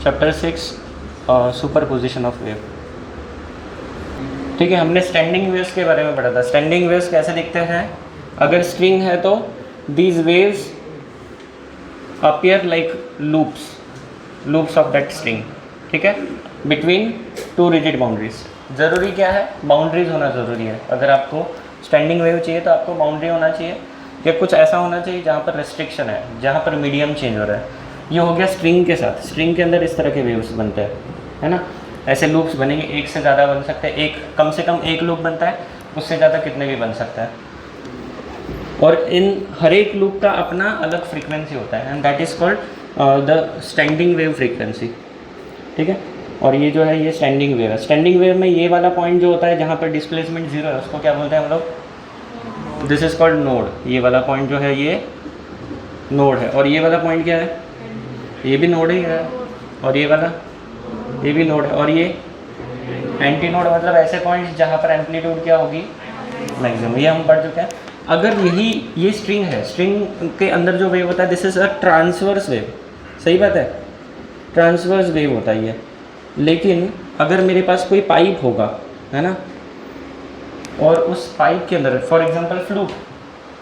Chapter 6 superposition of wave. ठीक है, हमने स्टैंडिंग वेव्स के बारे में पढ़ा था। स्टैंडिंग वेव्स कैसे दिखते हैं? अगर स्ट्रिंग है तो these waves appear like loops of that string. ठीक है, बिटवीन टू रिजिड बाउंड्रीज। ज़रूरी क्या है? बाउंड्रीज होना ज़रूरी है। अगर आपको स्टैंडिंग वेव चाहिए तो आपको बाउंड्री होना चाहिए या कुछ ऐसा होना चाहिए जहाँ पर रेस्ट्रिक्शन है, जहाँ पर मीडियम चेंज हो रहा है। ये हो गया स्ट्रिंग के साथ। स्ट्रिंग के अंदर इस तरह के वेव्स बनते हैं, है ना। ऐसे लूप्स बनेंगे, एक से ज़्यादा बन सकते हैं, एक कम से कम एक लूप बनता है, उससे ज़्यादा कितने भी बन सकता है। और इन हर एक लूप का अपना अलग फ्रीक्वेंसी होता है and that is called the standing wave frequency. ठीक है, और ये जो है ये स्टैंडिंग वेव है। स्टैंडिंग वेव में ये वाला पॉइंट जो होता है जहाँ पर डिस्प्लेसमेंट जीरो है उसको क्या बोलते हैं हम लोग? This is called node. ये वाला पॉइंट जो है ये नोड है। और ये वाला पॉइंट क्या है? ये भी नोड ही है। और ये वाला ये भी नोड है। और ये एंटी नोड, मतलब ऐसे पॉइंट्स जहाँ पर एम्पलीट्यूड क्या होगी? मैक्सिमम। ये हम पढ़ चुके हैं। अगर ये स्ट्रिंग है, स्ट्रिंग के अंदर जो वेव होता है this is a transverse wave. सही बात है, ट्रांसवर्स वेव होता है ये। लेकिन अगर मेरे पास कोई पाइप होगा, है ना, और उस पाइप के अंदर फॉर एग्जांपल फ्लूट,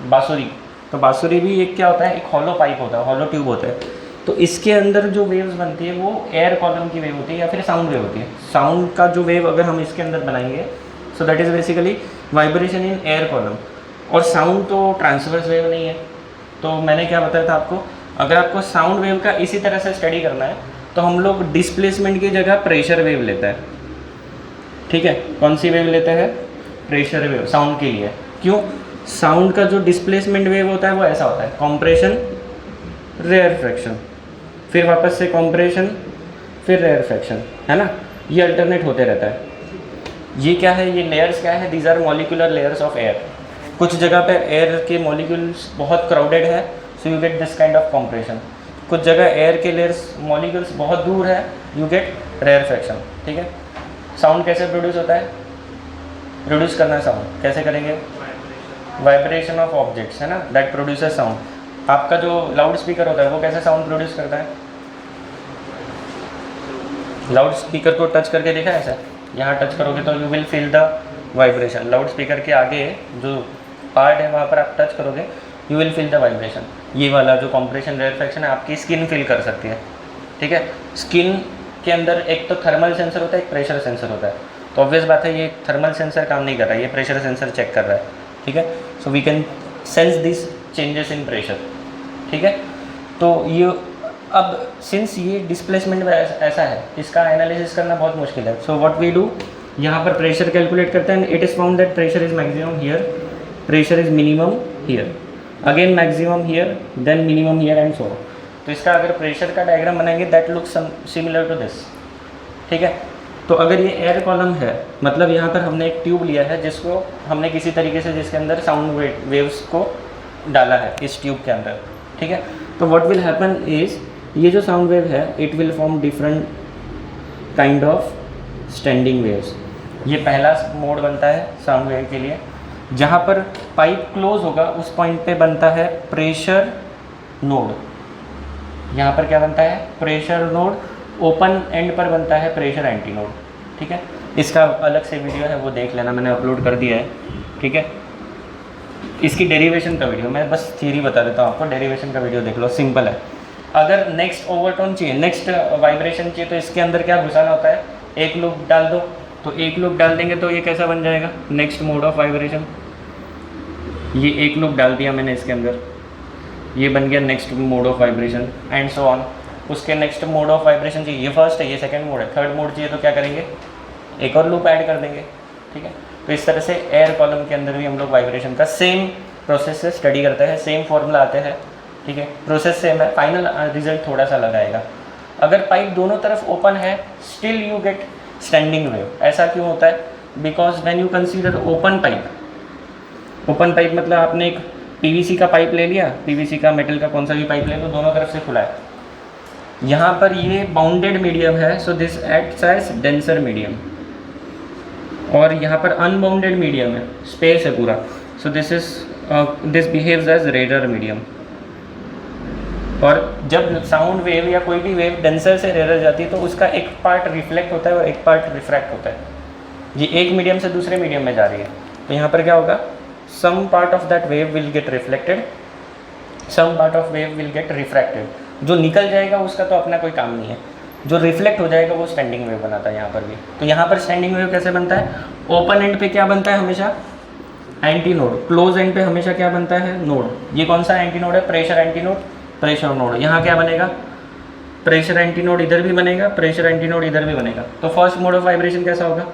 बांसुरी, तो बांसुरी भी एक क्या होता है? एक हॉलो पाइप होता है, हॉलो ट्यूब होता है। तो इसके अंदर जो वेव्स बनती है वो एयर कॉलम की वेव होती है या फिर साउंड वेव होती है। साउंड का जो वेव अगर हम इसके अंदर बनाएंगे so that is basically vibration in air column. और साउंड तो ट्रांसवर्स वेव नहीं है। तो मैंने क्या बताया था आपको, अगर आपको साउंड वेव का इसी तरह से स्टडी करना है तो हम लोग डिस्प्लेसमेंट की जगह प्रेशर वेव लेते हैं। ठीक है, कौन सी वेव लेते हैं? प्रेशर वेव साउंड के लिए। क्यों? साउंड का जो डिस्प्लेसमेंट वेव होता है वो ऐसा होता है, कॉम्प्रेशन, रेयरफेक्शन, फिर वापस से कॉम्प्रेशन, फिर रेयरफेक्शन, है ना। ये अल्टरनेट होते रहता है। ये क्या है? ये लेयर्स क्या है? These are molecular layers of air. कुछ जगह पर एयर के मॉलिक्यूल्स बहुत क्राउडेड है so you get this kind of compression. कुछ जगह एयर के लेयर्स मॉलिक्यूल्स बहुत दूर है, यू गेट रेयरफेक्शन। ठीक है, साउंड कैसे प्रोड्यूस होता है? प्रोड्यूस करना है साउंड कैसे करेंगे? वाइब्रेशन ऑफ ऑब्जेक्ट्स, है ना, दैट प्रोड्यूसेस साउंड। आपका जो लाउड स्पीकर होता है वो कैसे साउंड प्रोड्यूस करता है? लाउड स्पीकर को टच करके देखा है ऐसा? यहाँ टच करोगे तो you will feel the vibration. Loud speaker के आगे जो पार्ट है वहाँ पर आप टच करोगे you will feel the vibration. ये वाला जो कॉम्प्रेशन रेयरफेक्शन है आपकी स्किन फील कर सकती है। ठीक है, स्किन के अंदर एक तो थर्मल सेंसर होता है, एक प्रेशर सेंसर होता है। तो ऑब्वियस बात है ये थर्मल सेंसर काम नहीं कर रहा है, ये प्रेशर सेंसर चेक कर रहा है। ठीक है, so we can sense this changes in pressure. ठीक है, तो ये अब सिंस ये डिस्प्लेसमेंट ऐसा है, इसका एनालिसिस करना बहुत मुश्किल है। सो व्हाट वी डू, यहाँ पर प्रेशर कैलकुलेट करते हैं। It is found that pressure is maximum here, pressure is minimum here, again maximum here, then minimum here and so on. तो इसका अगर प्रेशर का डायग्राम बनाएंगे that looks similar to this. ठीक है, तो अगर ये एयर कॉलम है मतलब यहाँ पर हमने एक ट्यूब लिया है जिसको हमने किसी तरीके से जिसके अंदर साउंड वेव्स को डाला है इस ट्यूब के अंदर। ठीक है, तो व्हाट विल हैपन इज ये जो साउंड वेव है it will form different kind of standing waves. ये पहला मोड बनता है साउंड वेव के लिए। जहाँ पर पाइप क्लोज होगा उस पॉइंट पे बनता है प्रेशर नोड। यहाँ पर क्या बनता है? Pressure node. ओपन एंड पर बनता है प्रेशर एंटी नोड। ठीक है, इसका अलग से वीडियो है वो देख लेना, मैंने अपलोड कर दिया है। ठीक है, इसकी डेरिवेशन का वीडियो, मैं बस थियरी बता देता हूँ आपको, डेरिवेशन का वीडियो देख लो, सिंपल है। अगर नेक्स्ट ओवरटोन चाहिए, नेक्स्ट वाइब्रेशन चाहिए तो इसके अंदर क्या घुसाना होता है? एक लूप डाल दो। तो एक लूप डाल देंगे तो ये कैसा बन जाएगा? Next mode of vibration. ये एक लूप डाल दिया मैंने इसके अंदर, ये बन गया next mode of vibration and so on. उसके नेक्स्ट मोड ऑफ वाइब्रेशन चाहिए, ये फर्स्ट है, ये सेकंड मोड है, थर्ड मोड चाहिए तो क्या करेंगे? एक और लूप ऐड कर देंगे। ठीक है, तो इस तरह से एयर कॉलम के अंदर भी हम लोग वाइब्रेशन का सेम प्रोसेस से स्टडी करते हैं, सेम फॉर्मूला आते हैं। ठीक है, प्रोसेस सेम है, फाइनल रिजल्ट थोड़ा सा लगाएगा। अगर पाइप दोनों तरफ ओपन है still you get standing wave. ऐसा क्यों होता है? Because when you consider open pipe, open pipe मतलब आपने एक पीवीसी का पाइप ले लिया, पीवीसी का, मेटल का, कौन सा भी पाइप ले लो, दोनों तरफ से खुला है। यहाँ पर ये बाउंडेड मीडियम है so this acts as denser medium, और यहाँ पर अनबाउंडेड मीडियम है, स्पेस है पूरा, so this behaves as rare medium. और जब साउंड वेव या कोई भी वेव डेंसर से रेयर जाती है तो उसका एक पार्ट रिफ्लेक्ट होता है और एक पार्ट रिफ्रैक्ट होता है। ये एक मीडियम से दूसरे मीडियम में जा रही है, तो यहाँ पर क्या होगा, some part of that wave will get reflected, some part of wave will get refracted. जो निकल जाएगा उसका तो अपना कोई काम नहीं है, जो रिफ्लेक्ट हो जाएगा वो स्टैंडिंग वेव बनाता है यहाँ पर भी। तो यहाँ पर स्टैंडिंग वेव कैसे बनता है, ओपन एंड पे क्या बनता है हमेशा, एंटी नोड, क्लोज एंड पे हमेशा क्या बनता है, नोड। ये कौन सा एंटी नोड है, pressure anti node, pressure node. यहाँ क्या बनेगा, प्रेशर एंटी नोड इधर भी बनेगा, प्रेशर एंटी नोड इधर भी बनेगा। तो फर्स्ट मोड ऑफ वाइब्रेशन कैसा होगा,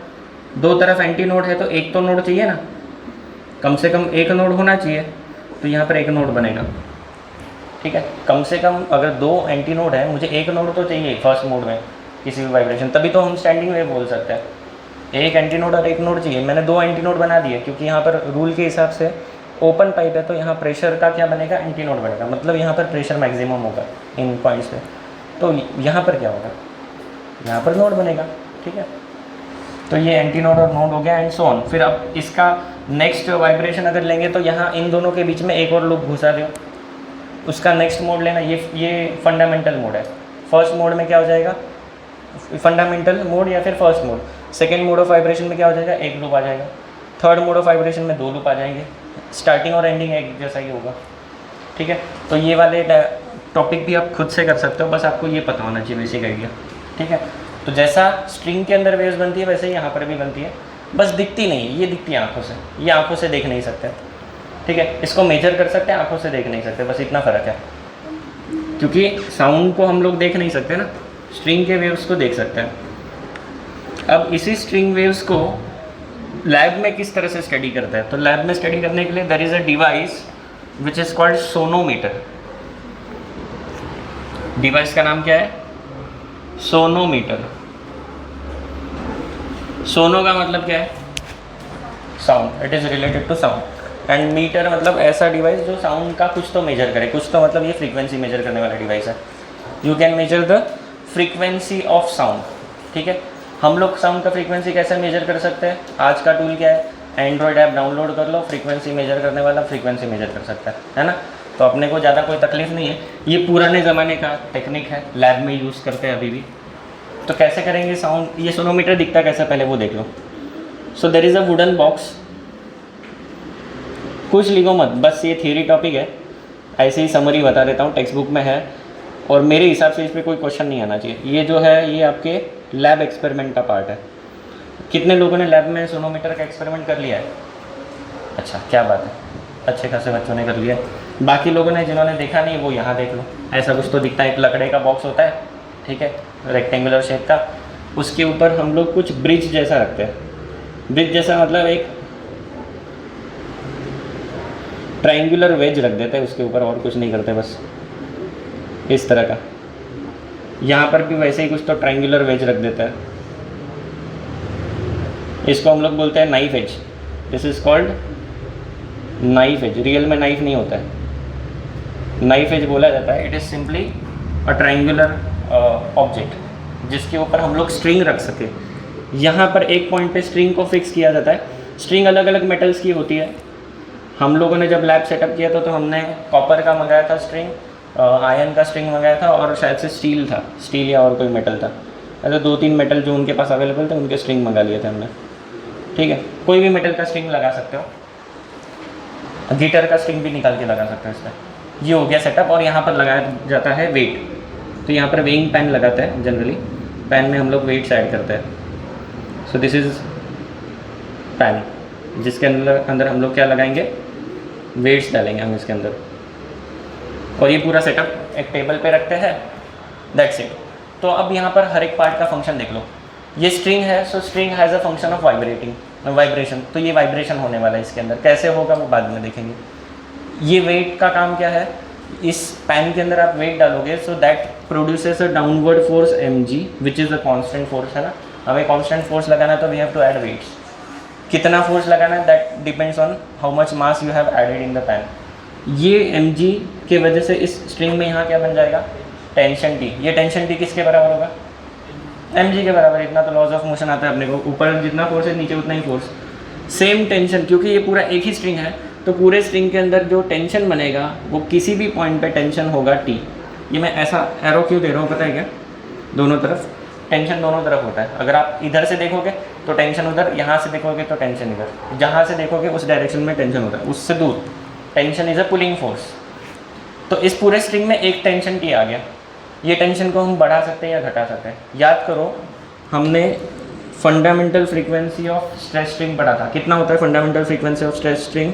दो तरफ एंटी नोड है तो एक तो नोड चाहिए ना, कम से कम एक नोड होना चाहिए, तो यहाँ पर एक नोड बनेगा। ठीक है, कम से कम अगर दो एंटी नोड है, मुझे एक नोड तो चाहिए फर्स्ट मोड में किसी भी वाइब्रेशन, तभी तो हम स्टैंडिंग वेव बोल सकते हैं। एक एंटी नोड और एक नोड चाहिए, मैंने दो एंटी नोड बना दिए क्योंकि यहाँ पर रूल के हिसाब से ओपन पाइप है तो यहाँ प्रेशर का क्या बनेगा, एंटी नोड बनेगा, मतलब यहाँ पर प्रेशर मैक्सिमम होगा इन पॉइंट्स पे। तो यहाँ पर क्या होगा, यहाँ पर नोड बनेगा। ठीक है, तो ये एंटी नोड और नोड हो गया एंड सो ऑन। फिर अब इसका नेक्स्ट वाइब्रेशन अगर लेंगे तो यहाँ इन दोनों के बीच में एक और लूप घुसा दो, उसका नेक्स्ट मोड लेना। ये फंडामेंटल मोड है। फर्स्ट मोड में क्या हो जाएगा, फंडामेंटल मोड या फिर first mode. Second mode of vibration में क्या हो जाएगा, एक लूप आ जाएगा। थर्ड मोड ऑफ वाइब्रेशन में दो लूप आ जाएंगे। स्टार्टिंग और एंडिंग एक जैसा ही होगा। ठीक है, तो ये वाले टॉपिक भी आप खुद से कर सकते हो, बस आपको ये पता होना चाहिए बेसिक आइडिया। ठीक है, तो जैसा स्ट्रिंग के अंदर वेव्स बनती है वैसे ही यहाँ पर भी बनती है, बस दिखती नहीं है, ये दिखती है आँखों से, ये आँखों से देख नहीं सकते। ठीक है, इसको मेजर कर सकते हैं, आँखों से देख नहीं सकते, बस इतना फ़र्क है। क्योंकि साउंड को हम लोग देख नहीं सकते ना, स्ट्रिंग के वेव्स को देख सकते हैं। अब इसी स्ट्रिंग वेव्स को लैब में किस तरह से स्टडी करता है, तो लैब में स्टडी करने के लिए there is a device which is called sonometer. Device का नाम क्या है, सोनोमीटर। सोनो का मतलब क्या है, sound, it is related to sound. And meter मतलब ऐसा डिवाइस जो साउंड का कुछ तो मेजर करे, कुछ तो मतलब ये फ्रीक्वेंसी मेजर करने वाला डिवाइस है। You can measure the frequency of sound. ठीक है, हम लोग साउंड का फ्रीक्वेंसी कैसे मेजर कर सकते हैं, आज का टूल क्या है, एंड्रॉयड ऐप डाउनलोड कर लो, फ्रीक्वेंसी मेजर करने वाला फ्रीक्वेंसी मेजर कर सकता है ना। तो अपने को ज़्यादा कोई तकलीफ नहीं है, ये पुराने ज़माने का टेक्निक है, लैब में यूज़ करते हैं अभी भी। तो कैसे करेंगे साउंड, ये सोनोमीटर दिखता है कैसे, पहले वो देख लो। So there is a wooden box, कुछ लिखो मत, बस ये थियरी टॉपिक है, ऐसे ही समरी बता देता हूँ, टेक्स्ट बुक में है और मेरे हिसाब से इस पर कोई क्वेश्चन नहीं आना चाहिए। ये जो है ये आपके लैब एक्सपेरिमेंट का पार्ट है। कितने लोगों ने लैब में सोनोमीटर का एक्सपेरिमेंट कर लिया है, अच्छा क्या बात है, अच्छे खासे बच्चों ने कर लिया है। बाकी लोगों ने जिन्होंने देखा नहीं वो यहाँ देख लो, ऐसा कुछ तो दिखता है, एक लकड़े का बॉक्स होता है, ठीक है, रेक्टेंगुलर शेप का, उसके ऊपर हम लोग कुछ ब्रिज जैसा रखते हैं। ब्रिज जैसा मतलब एक ट्रायंगुलर वेज रख देते हैं उसके ऊपर, और कुछ नहीं करते, बस इस तरह का। यहाँ पर भी वैसे ही कुछ तो ट्रायंगुलर वेज रख देता है, इसको हम लोग बोलते हैं knife edge. This is called knife edge. Real में नाइफ नहीं होता है, नाइफ एज बोला जाता है। It is simply a triangular object जिसके ऊपर हम लोग स्ट्रिंग रख सके। यहाँ पर एक पॉइंट पे स्ट्रिंग को फिक्स किया जाता है। स्ट्रिंग अलग अलग मेटल्स की होती है। हम लोगों ने जब लैब सेटअप किया था तो हमने कॉपर का मंगाया था स्ट्रिंग, आयरन का स्ट्रिंग मंगाया था और शायद से स्टील था, स्टील या और कोई मेटल था। ऐसे 2-3 मेटल जो उनके पास अवेलेबल थे उनके स्ट्रिंग मंगा लिए थे हमने। ठीक है, कोई भी मेटल का स्ट्रिंग लगा सकते हो, गिटार का स्ट्रिंग भी निकाल के लगा सकते हो इसमें। ये हो गया सेटअप। और यहाँ पर लगाया जाता है वेट। तो यहाँ पर वेइंग पैन लगाते हैं जनरली, पैन में हम लोग वेट्स ऐड करते हैं। सो दिस इज़ पैन जिसके अंदर हम लोग क्या लगाएंगे, वेट्स डालेंगे हम इसके अंदर। और ये पूरा सेटअप एक टेबल पे रखते हैं, दैट्स इट। तो अब यहाँ पर हर एक पार्ट का फंक्शन देख लो। ये स्ट्रिंग है, सो string has a function of vibration. तो ये वाइब्रेशन होने वाला है इसके अंदर, कैसे होगा वो बाद में देखेंगे। ये वेट का काम क्या है, इस पैन के अंदर आप वेट डालोगे so that produces a downward force mg which is a constant force, है ना। हमें कांस्टेंट फोर्स लगाना है तो we have to add weights. कितना फोर्स लगाना है that depends on how much mass you have added in the pan. ये mg के वजह से इस स्ट्रिंग में यहाँ क्या बन जाएगा, टेंशन T। ये टेंशन T किसके बराबर होगा, mg के बराबर। इतना तो लॉज ऑफ मोशन आता है अपने को, ऊपर जितना फोर्स है नीचे उतना ही फोर्स। सेम टेंशन, क्योंकि ये पूरा एक ही स्ट्रिंग है तो पूरे स्ट्रिंग के अंदर जो टेंशन बनेगा वो किसी भी पॉइंट पे टेंशन होगा T। ये मैं ऐसा एरो क्यों दे रहा हूँ पता है क्या? दोनों तरफ टेंशन दोनों तरफ होता है। अगर आप इधर से देखोगे तो टेंशन उधर, यहाँ से देखोगे तो टेंशन इधर, जहाँ से देखोगे उस डायरेक्शन में टेंशन होता है, उससे दूर tension is a pulling force. तो इस पूरे स्ट्रिंग में एक टेंशन टी आ गया, ये टेंशन को हम बढ़ा सकते हैं या घटा सकते हैं। याद करो हमने fundamental frequency of stress string पढ़ा था, कितना होता है fundamental frequency of stress string?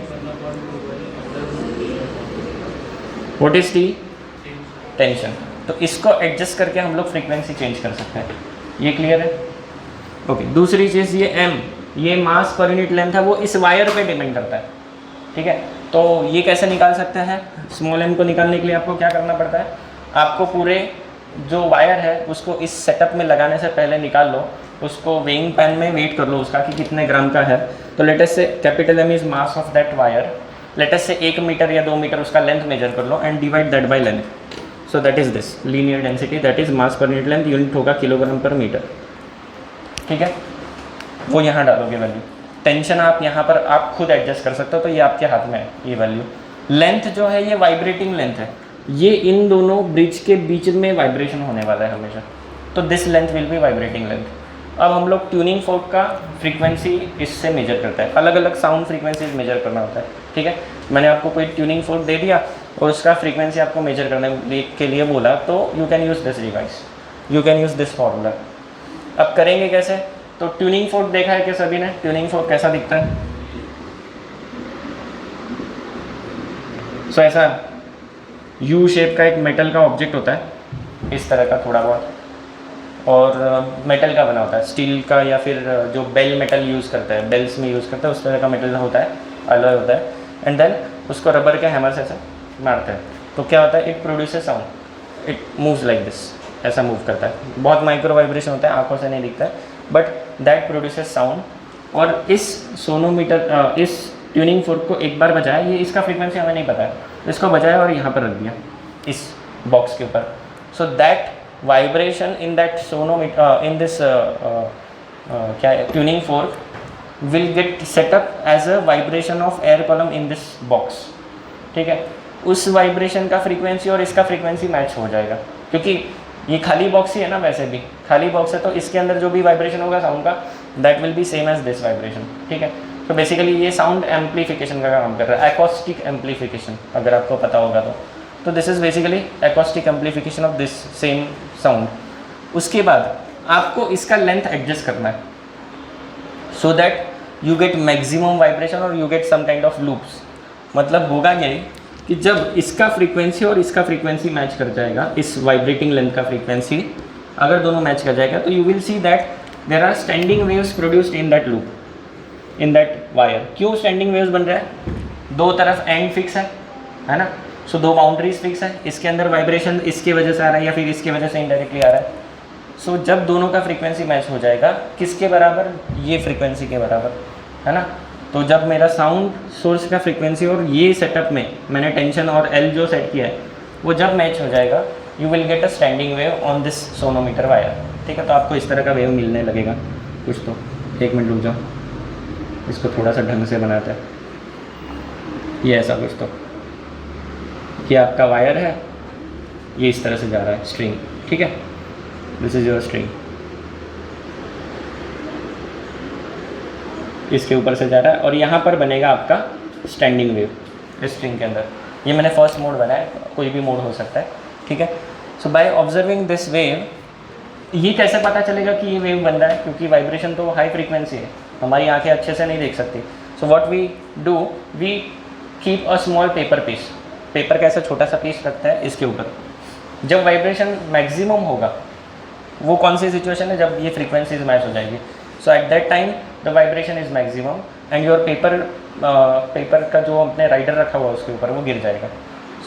What is T? Tension. तो इसको एडजस्ट करके हम लोग फ्रीक्वेंसी चेंज कर सकते हैं। ये क्लियर है? ओके। दूसरी चीज़ ये m, ये मास पर यूनिट लेंथ है, वो इस वायर पे डिपेंड करता है, ठीक है। तो ये कैसे निकाल सकते हैं? स्मॉल m को निकालने के लिए आपको क्या करना पड़ता है? आपको पूरे जो वायर है उसको इस सेटअप में लगाने से पहले निकाल लो, उसको वेइंग पैन में वेट कर लो उसका कि कितने ग्राम का है। तो लेटेस्ट से capital M is mass of that wire, latest से 1 मीटर या 2 मीटर उसका लेंथ मेजर कर लो and divide that by length. So that is this linear density, that is mass per unit length, unit होगा kilogram per metre, ठीक है। वो यहाँ डालोगे वैल्यू। टेंशन आप यहाँ पर आप खुद एडजस्ट कर सकते हो, तो ये आपके हाथ में है ये वैल्यू। लेंथ जो है ये वाइब्रेटिंग लेंथ है, ये इन दोनों ब्रिज के बीच में वाइब्रेशन होने वाला है हमेशा, तो this length will be vibrating length. अब हम लोग ट्यूनिंग फोर्क का फ्रीक्वेंसी इससे मेजर करते हैं, अलग अलग साउंड फ्रीक्वेंसीज मेजर करना होता है, ठीक है। मैंने आपको कोई ट्यूनिंग फोर्क दे दिया और उसका फ्रीक्वेंसी आपको मेजर करने के लिए बोला, तो you can use this device, you can use this formula. अब करेंगे कैसे? तो ट्यूनिंग फोर्क देखा है कि सभी ने? ट्यूनिंग फोर्क कैसा दिखता है? सो ऐसा यू शेप का एक मेटल का ऑब्जेक्ट होता है इस तरह का थोड़ा बहुत, और मेटल का बना होता है, स्टील का या फिर जो बेल मेटल यूज़ करता है, बेल्स में यूज़ करता है उस तरह का मेटल होता है, अलॉय होता है। एंड देन उसको रबर के हैमर से ऐसे मारते हैं, तो क्या होता है? It produces sound, it moves like this, ऐसा मूव करता है। बहुत माइक्रो वाइब्रेशन होता है, आंखों से नहीं दिखता है, बट दैट प्रोड्यूसेस साउंड। और इस सोनोमीटर इस ट्यूनिंग फोर्क को एक बार बजाया, ये इसका फ्रीक्वेंसी हमें नहीं पता है, इसको बजाया और यहाँ पर रख दिया इस बॉक्स के ऊपर। So that vibration in that sonometer in this क्या है tuning fork will get setup as a vibration of air column in this box, ठीक है। उस वाइब्रेशन का फ्रीक्वेंसी और इसका फ्रीक्वेंसी मैच हो जाएगा, क्योंकि ये खाली बॉक्स ही है ना, वैसे भी खाली बॉक्स है, तो इसके अंदर जो भी वाइब्रेशन होगा साउंड का that will be same as this vibration, ठीक है। तो बेसिकली ये साउंड एम्पलीफिकेशन का काम कर रहा है, एकॉस्टिक एम्पलीफिकेशन, अगर आपको पता होगा तो this is basically acoustic amplification of this same sound. उसके बाद आपको इसका लेंथ एडजस्ट करना है so that you get maximum vibration और you get some kind of loops. मतलब होगा ये कि जब इसका फ्रीक्वेंसी और इसका फ्रीक्वेंसी मैच कर जाएगा, इस वाइब्रेटिंग लेंथ का फ्रीक्वेंसी अगर दोनों मैच कर जाएगा, तो you will see that there are standing waves produced in that loop, in that wire. क्यों स्टैंडिंग वेव्स बन रहा है? दो तरफ एंड फिक्स है ना, सो दो बाउंड्रीज फिक्स है, इसके अंदर वाइब्रेशन इसकी वजह से आ रहा है या फिर इसकी वजह से इनडायरेक्टली आ रहा है। सो जब दोनों का फ्रीक्वेंसी मैच हो जाएगा, किसके बराबर? ये फ्रीक्वेंसी के बराबर, है ना। तो जब मेरा साउंड सोर्स का फ्रीक्वेंसी और ये सेटअप में मैंने टेंशन और एल जो सेट किया है वो जब मैच हो जाएगा, you will get a standing wave on this sonometer wire, ठीक है। तो आपको इस तरह का वेव मिलने लगेगा कुछ। तो 1 मिनट रुक जाओ, इसको थोड़ा सा ढंग से बनाते हैं। ये ऐसा कुछ, तो ये आपका वायर है, ये इस तरह से जा रहा है स्ट्रिंग, ठीक है। दिस इज योर स्ट्रिंग, इसके ऊपर से जा रहा है और यहाँ पर बनेगा आपका स्टैंडिंग वेव इस स्ट्रिंग के अंदर। ये मैंने फर्स्ट मोड बनाया, कोई भी मोड हो सकता है, ठीक है। सो बाय ऑब्जर्विंग दिस वेव, ये कैसे पता चलेगा कि ये वेव बन रहा है? क्योंकि वाइब्रेशन तो हाई फ्रीक्वेंसी है, हमारी आंखें अच्छे से नहीं देख सकती। So what we do, we keep a small paper piece, paper का ऐसा छोटा सा पीस रखता है इसके ऊपर। जब वाइब्रेशन मैक्सिमम होगा, वो कौन सी सिचुएशन है? जब ये फ्रीक्वेंसीज मैच हो जाएगी। So at that time the vibration is maximum and your paper का जो अपने राइडर रखा हुआ है उसके ऊपर वो गिर जाएगा।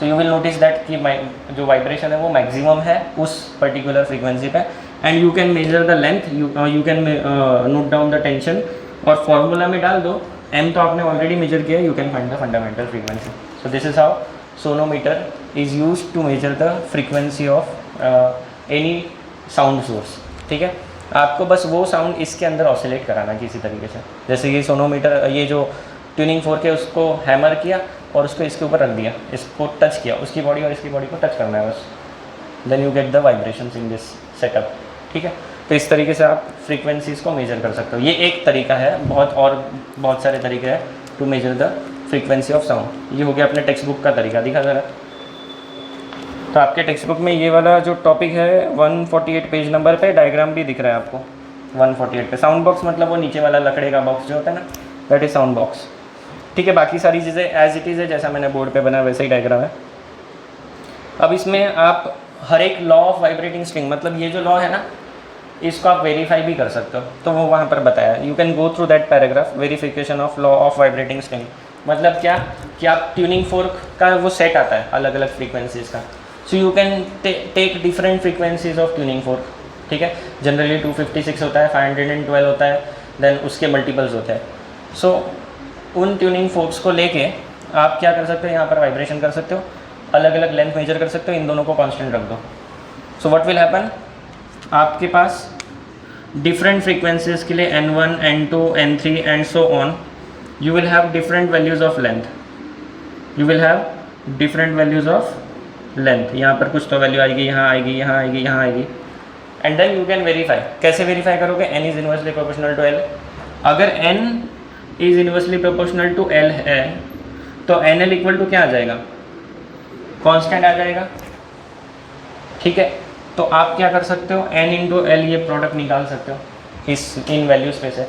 So you will notice that कि जो वाइब्रेशन है वो मैक्सिमम है उस पर्टिकुलर फ्रीक्वेंसी पे, and you can measure the length, you can note down the tension और फॉर्मूला में डाल दो। एम तो आपने ऑलरेडी मेजर किया, you can find the fundamental frequency. So this is how sonometer is used to measure the frequency of any sound source, ठीक है। आपको बस वो साउंड इसके अंदर ऑसिलेट कराना है किसी तरीके से। जैसे ये सोनोमीटर, ये जो ट्यूनिंग फोर्क है उसको हैमर किया और उसको इसके ऊपर रख दिया, इसको टच किया, उसकी बॉडी और इसकी बॉडी को टच करना है बस, then you get the vibrations in this setup, ठीक है। तो इस तरीके से आप फ्रीक्वेंसीज को मेजर कर सकते हो। ये एक तरीका है, बहुत सारे तरीके हैं to measure the frequency of sound. ये हो गया अपने टेक्स्ट बुक का तरीका, दिखा ज़रा। तो आपके टेक्स्ट बुक में ये वाला जो टॉपिक है 148 पेज नंबर पे डायग्राम भी दिख रहा है आपको 148 पे। साउंड बॉक्स मतलब वो नीचे वाला लकड़े का बॉक्स जो होता है ना, दैट इज साउंड बॉक्स, ठीक है। बाकी सारी चीज़ें एज इट इज़ है, जैसा मैंने बोर्ड पे बनाया वैसे ही डायग्राम है। अब इसमें आप हर एक लॉ ऑफ वाइब्रेटिंग स्ट्रिंग, मतलब ये जो लॉ है ना, इसको आप वेरीफाई भी कर सकते हो, तो वो वहाँ पर बताया। You can go through that paragraph, verification of law of vibrating string. मतलब क्या कि आप ट्यूनिंग फोर्क का वो सेट आता है अलग अलग फ्रीक्वेंसीज़ का, so you can take different frequencies of tuning fork, ठीक है। जनरली 256 होता है, 512 होता है, देन उसके मल्टीपल्स होते हैं। सो उन ट्यूनिंग फोर्क्स को लेके आप क्या कर सकते हो, यहाँ पर वाइब्रेशन कर सकते हो, अलग अलग लेंथ मेजर कर सकते हो, इन दोनों को कांस्टेंट रख दो। सो व्हाट विल हैपन, आपके पास डिफरेंट फ्रीक्वेंसीज के लिए n1, n2, n3 and so on, you will have different values of length, you will have different values of length. यहाँ पर कुछ तो वैल्यू आएगी, यहाँ आएगी, यहाँ आएगी, यहाँ आएगी, and then you can verify. कैसे वेरीफाई करोगे, n is inversely proportional to l। अगर n is inversely proportional to l है तो nl इक्वल टू क्या आ जाएगा, कांस्टेंट आ जाएगा, ठीक है। तो आप क्या कर सकते हो, n इंटू l ये प्रोडक्ट निकाल सकते हो इस इन वैल्यूज़ पे से।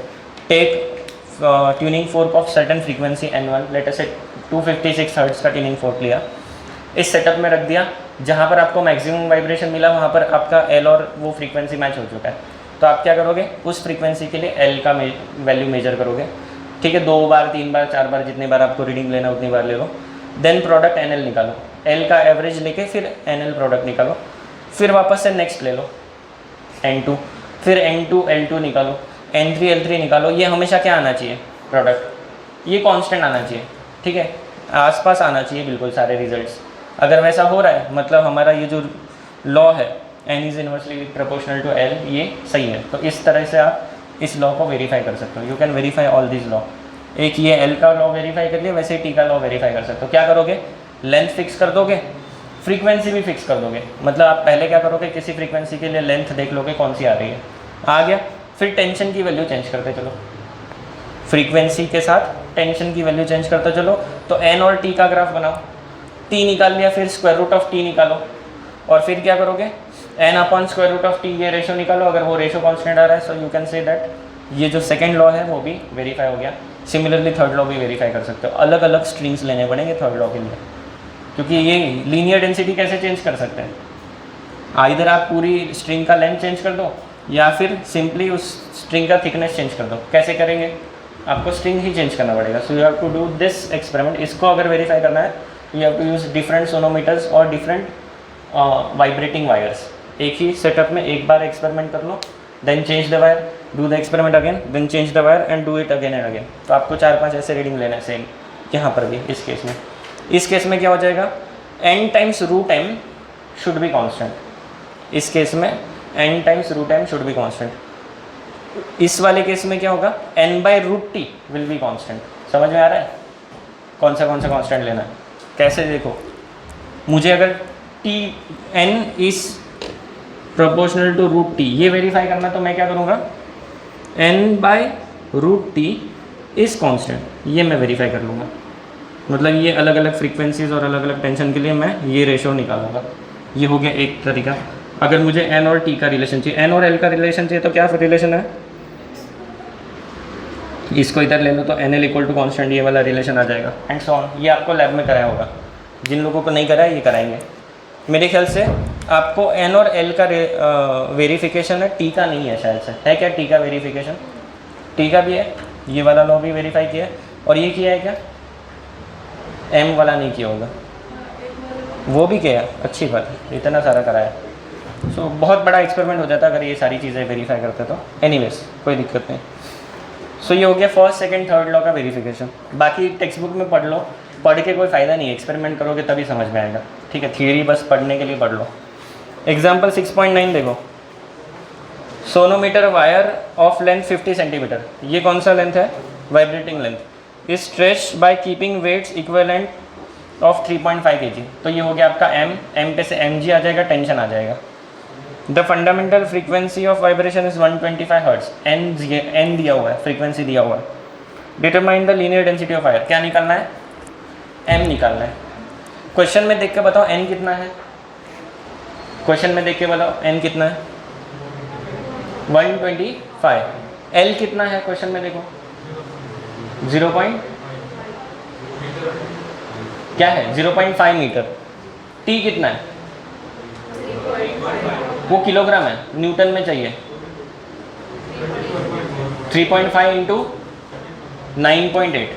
Take tuning fork of certain frequency n1, let us say 256 hertz का ट्यूनिंग फोर्क लिया, इस सेटअप में रख दिया, जहाँ पर आपको मैक्सिमम वाइब्रेशन मिला वहाँ पर आपका L और वो फ्रीक्वेंसी मैच हो चुका है। तो आप क्या करोगे, उस फ्रीक्वेंसी के लिए L का वैल्यू मेजर करोगे, ठीक है। 2 बार 3 बार 4 बार जितनी बार आपको रीडिंग लेना उतनी बार ले लो। देन प्रोडक्ट NL निकालो, L का एवरेज लेके फिर NL प्रोडक्ट निकालो, फिर वापस से नेक्स्ट ले लो N2, फिर N2 L2 निकालो, N3 L3 निकालो। ये हमेशा क्या आना चाहिए, प्रोडक्ट ये कांस्टेंट आना चाहिए, ठीक है, आसपास आना चाहिए बिल्कुल सारे रिजल्ट्स। अगर वैसा हो रहा है मतलब हमारा ये जो लॉ है n is inversely proportional to l, ये सही है। तो इस तरह से आप इस लॉ को वेरीफाई कर सकते हो। You can verify all this law. एक ये l का लॉ वेरीफाई कर लिया, वैसे ही t का लॉ वेरीफाई कर सकते हो। क्या करोगे, लेंथ फिक्स कर दोगे, फ्रीक्वेंसी भी फिक्स कर दोगे। मतलब आप पहले क्या करोगे, किसी फ्रीक्वेंसी के लिए लेंथ देख लोगे कौन सी आ रही है, आ गया, फिर टेंशन की वैल्यू चेंज करते चलो, फ्रीक्वेंसी के साथ टेंशन की वैल्यू चेंज करते चलो। तो n और t का ग्राफ बनाओ, t निकाल लिया, फिर स्क्वायर रूट ऑफ t निकालो, और फिर क्या करोगे, n upon square root of t ये रेशो निकालो। अगर वो रेशो कांस्टेंट आ रहा है so you can say that ये जो सेकंड लॉ है वो भी वेरीफाई हो गया। सिमिलरली थर्ड लॉ भी वेरीफाई कर सकते हो। अलग अलग स्ट्रिंग्स लेने पड़ेंगे थर्ड लॉ के लिए, क्योंकि ये लीनियर डेंसिटी कैसे चेंज कर सकते हैं, आइदर आप पूरी स्ट्रिंग का लेंथ चेंज कर दो या फिर सिंपली उस स्ट्रिंग का थिकनेस चेंज कर दो। कैसे करेंगे, आपको स्ट्रिंग ही चेंज करना पड़ेगा। So you have to do this experiment. इसको अगर वेरीफाई करना है you have to use different sonometers और डिफरेंट वाइब्रेटिंग वायर्स। एक ही सेटअप में एक बार एक्सपेरिमेंट कर लो, then change the wire, do the experiment again, then change the wire and do it again and again. तो आपको 4-5 ऐसे रीडिंग लेना है सेम यहाँ पर भी। इस केस में क्या हो जाएगा, n times root m should be constant. इस केस में n times root m should be constant. इस वाले केस में क्या होगा, n/√t विल बी कांस्टेंट। समझ में आ रहा है कौन सा कांस्टेंट लेना है, कैसे देखो। मुझे अगर n is proportional to √t ये वेरीफाई करना, तो मैं क्या करूँगा, n/√t इज कांस्टेंट, ये मैं वेरीफाई कर लूँगा। मतलब ये अलग अलग फ्रीक्वेंसीज और अलग अलग टेंशन के लिए मैं ये रेशो निकालूंगा। ये हो गया एक तरीका। अगर मुझे n और t का रिलेशन चाहिए, n और l का रिलेशन चाहिए, तो क्या रिलेशन है, इसको इधर ले लो तो NL इक्वल टू कॉन्स्टेंट ये वाला रिलेशन आ जाएगा एंड सो ऑन। ये आपको लैब में कराया होगा, जिन लोगों को नहीं कराया ये कराएंगे। मेरे ख्याल से आपको n और l का वेरिफिकेशन है, t का नहीं है शायद से, है क्या t का वेरिफिकेशन? t का भी है, ये वाला लॉ भी वेरीफाई किया है, और ये किया है क्या, m वाला नहीं किया होगा, वो भी किया, अच्छी बात है, इतना सारा कराया। सो बहुत बड़ा एक्सपेरिमेंट हो जाता अगर ये सारी चीज़ें वेरीफाई करते तो। एनीवेज कोई दिक्कत नहीं। सो ये हो गया फर्स्ट सेकंड थर्ड लॉ का वेरिफिकेशन। बाकी टेक्स्ट बुक में पढ़ लो, पढ़ के कोई फ़ायदा नहीं है, एक्सपेरिमेंट करोगे तभी समझ में आएगा, ठीक है। थियरी बस पढ़ने के लिए पढ़ लो। एग्जाम्पल 6.9 देखो, sonometer wire of length 50 centimetre, ये कौन सा लेंथ है, vibrating length, is stretched by keeping weights equivalent of 3.5 kg। तो ये हो गया आपका m पे से mg आ जाएगा, टेंशन आ जाएगा। The fundamental frequency of vibration is 125 hertz, n दिया हुआ है, फ्रीक्वेंसी दिया हुआ है। Determine the linear density of wire, क्या निकालना है, m निकालना है। क्वेश्चन में देख के बताओ n कितना है, क्वेश्चन में देख के बताओ n कितना है, 125। l कितना है क्वेश्चन में देखो, 0. क्या है 0.5 मीटर। t कितना है, वो किलोग्राम है, न्यूटन में चाहिए। 3.5 इंटू 9.8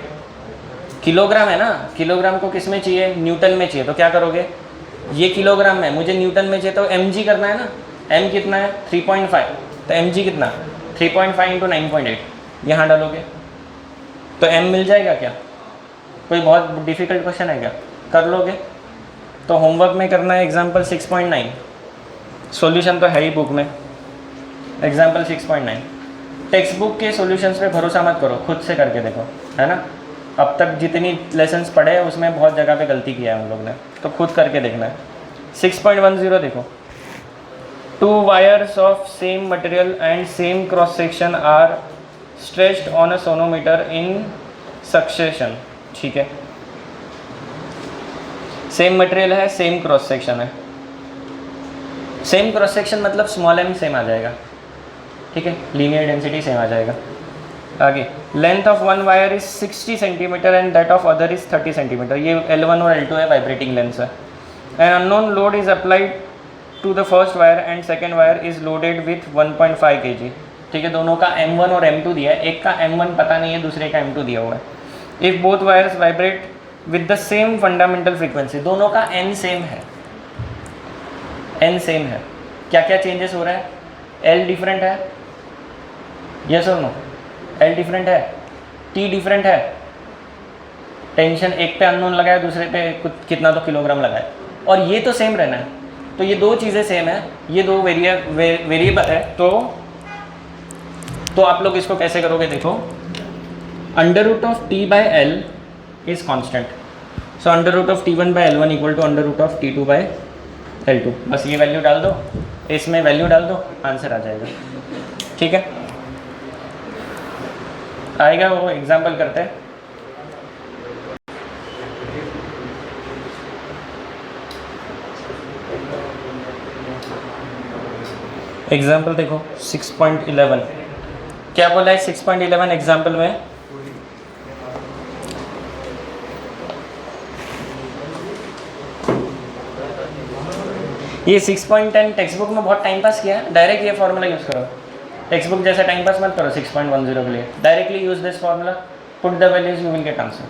किलोग्राम है ना, किलोग्राम को किस में चाहिए, न्यूटन में चाहिए। तो क्या करोगे, ये किलोग्राम है, मुझे न्यूटन में चाहिए, तो mg करना है ना। m कितना है 3.5, तो mg कितना 3.5 इंटू 9.8 यहाँ डालोगे तो m मिल जाएगा। क्या कोई बहुत डिफिकल्ट क्वेश्चन है क्या, कर लोगे। तो होमवर्क में करना है एग्जाम्पल 6.9, सॉल्यूशन तो है ही बुक में, एग्जाम्पल 6.9। टेक्स्ट बुक के सॉल्यूशंस पे भरोसा मत करो, खुद से करके देखो, है ना। अब तक जितनी लेसन्स पढ़े हैं उसमें बहुत जगह पे गलती किया है हम लोग ने, तो खुद करके देखना है। 6.10 देखो, 2 wires of same material and same cross section are stretched on a sonometer in succession. ठीक है, सेम मटेरियल है, सेम क्रॉस सेक्शन है। सेम क्रॉस सेक्शन मतलब स्मॉल m सेम आ जाएगा, ठीक है, लीनियर डेंसिटी सेम आ जाएगा। आगे, length of one wire is 60 centimetre and that of other is 30 centimetre. ये L1 और L2 है, वाइब्रेटिंग लेंस है। An unknown load is applied to the first wire and second wire is loaded with 1.5 kg। ठीक है, दोनों का M1 और M2 दिया है, एक का M1 पता नहीं है, दूसरे का M2 दिया हुआ है। If both wires vibrate with the same fundamental frequency, दोनों का n सेम है, n सेम है, क्या क्या चेंजेस हो रहा है, L डिफरेंट है, यस और नो, L डिफरेंट है, T डिफरेंट है, टेंशन एक पे अननोन लगाया, दूसरे पे कितना तो किलोग्राम लगाया, और ये तो सेम रहना है। तो ये दो चीज़ें सेम है, ये दो वेरिएबल है। तो आप लोग इसको कैसे करोगे, देखो, under root of t by l is constant, so under root of t1 by l1 equal to under root of t2 by l2। बस ये वैल्यू डाल दो, इसमें वैल्यू डाल दो, आंसर आ जाएगा। ठीक है, आएगा वो, एग्जाम्पल करते हैं। एग्जाम्पल देखो 6.11, क्या बोला है 6.11 एग्जाम्पल में, ये 6.10 टेक्स्ट बुक में बहुत टाइम पास किया, डायरेक्ट ये फॉर्मूला यूज़ करो, टेक्स्ट बुक जैसा टाइम पास मत करो। 6.10 के लिए directly use this formula, put the values, you will get answer,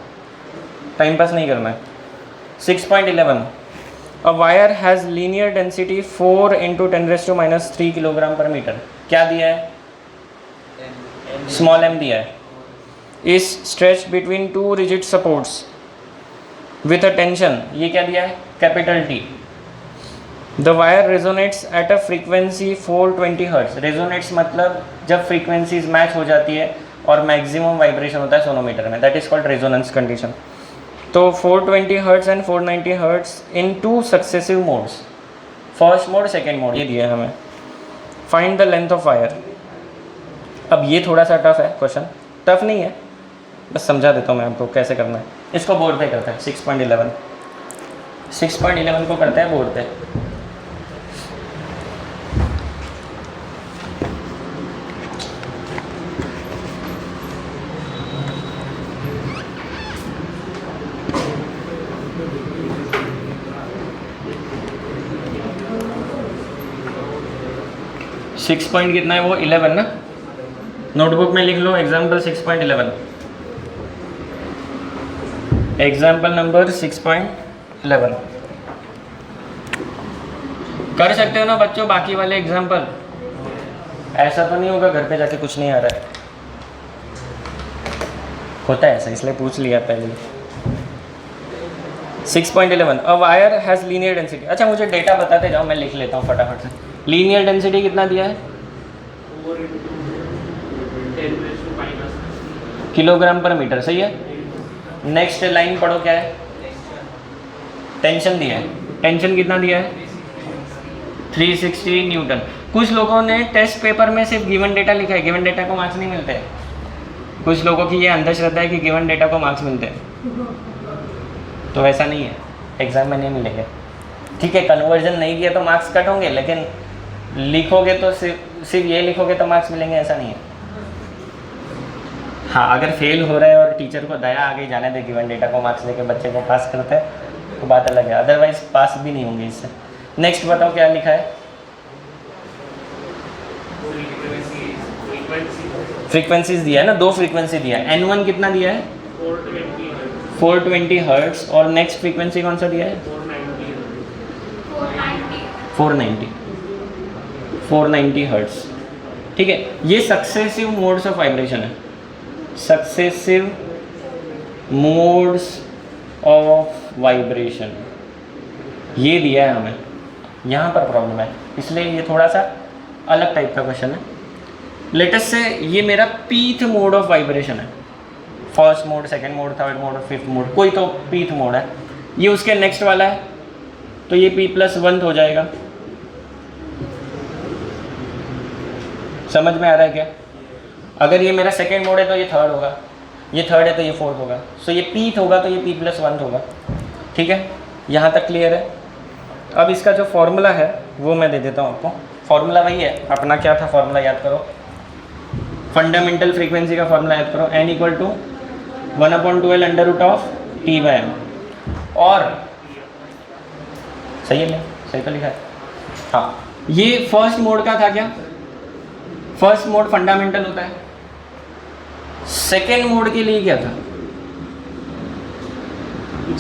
time pass नहीं करना है। 6.11, a wire has linear density 4 × 10⁻³ kilogram per metre. क्या दिया है, स्मॉल m दिया है, is stretch between 2 rigid supports with a tension, ये क्या दिया है, capital T। The wire resonates at a frequency 420 hertz. Resonates मतलब जब फ्रीक्वेंसीज मैच हो जाती है और मैक्सिमम वाइब्रेशन होता है सोनोमीटर में, that is called resonance condition. तो 420 hertz and 490 hertz in 2 successive modes, first mode second mode, ये दिया है हमें। Find the length of wire. अब ये थोड़ा सा टफ है क्वेश्चन, टफ नहीं है, बस समझा देता हूँ मैं आपको कैसे करना है। इसको बोर्ड पे करते हैं, 6.11 को करते हैं बोर्ड पे। सिक्स पॉइंट कितना है वो, 11 ना, नोटबुक में लिख लो एग्जाम्पल 6.11, एग्जाम्पल नंबर 6.11। कर सकते हो ना बच्चों बाकी वाले एग्जाम्पल, ऐसा तो नहीं होगा घर पे जाके कुछ नहीं आ रहा है, होता है ऐसा, इसलिए पूछ लिया पहले। 6.11, a wire has linear density. अच्छा मुझे डेटा बताते जाओ, मैं लिख लेता हूँ फटाफट से। लीनियर डेंसिटी कितना दिया है, किलोग्राम पर मीटर, सही है। नेक्स्ट लाइन पढ़ो क्या है, टेंशन दिया है, टेंशन कितना दिया है 360 न्यूटन। कुछ लोगों ने टेस्ट पेपर में सिर्फ गिवन डेटा लिखा है, गिवन डेटा को मार्क्स नहीं मिलते हैं। कुछ लोगों की ये अंधश्रद्धा है कि गिवन डेटा को मार्क्स मिलते हैं, तो ऐसा नहीं है, एग्ज़ाम में नहीं मिलेंगे। ठीक है, कन्वर्जन नहीं किया तो मार्क्स कट होंगे, लेकिन लिखोगे तो सिर्फ ये लिखोगे तो मार्क्स मिलेंगे, ऐसा नहीं है। हाँ, अगर फेल हो रहा है और टीचर को दया आगे जाने दे, गिवन डेटा को मार्क्स देके बच्चे को पास करते हैं तो बात अलग है, अदरवाइज पास भी नहीं होंगे इससे। नेक्स्ट बताओ क्या लिखा है। फ्रीक्वेंसीज दिया है ना, 2 फ्रीक्वेंसी दिया है। N1 कितना दिया है 420 हर्ट्स, और नेक्स्ट फ्रीक्वेंसी कौन सा दिया है 490 हर्ट्स। ठीक है, ये सक्सेसिव मोड्स ऑफ वाइब्रेशन है, सक्सेसिव मोड्स ऑफ वाइब्रेशन ये दिया है हमें, यहाँ पर प्रॉब्लम है, इसलिए ये थोड़ा सा अलग टाइप का क्वेश्चन है। लेटेस्ट से ये मेरा पीथ मोड ऑफ वाइब्रेशन है, first mode, second mode, third mode, fifth mode, कोई तो पीथ मोड है। ये उसके नेक्स्ट वाला है, तो ये P+1 हो जाएगा। समझ में आ रहा है क्या? अगर ये मेरा सेकेंड मोड है तो ये थर्ड होगा, ये थर्ड है तो ये फोर्थ होगा, सो ये पीथ होगा तो ये P+1 होगा। ठीक है, यहाँ तक क्लियर है। अब इसका जो फॉर्मूला है वो मैं दे देता हूँ आपको। फॉर्मूला वही है अपना, क्या था फॉर्मूला याद करो, फंडामेंटल फ्रीक्वेंसी का फॉर्मूला याद करो, n = 1/12 और सही है, सही तो लिखा है। हाँ, ये फर्स्ट मोड का था क्या, फर्स्ट मोड फंडामेंटल होता है। सेकेंड मोड के लिए क्या था,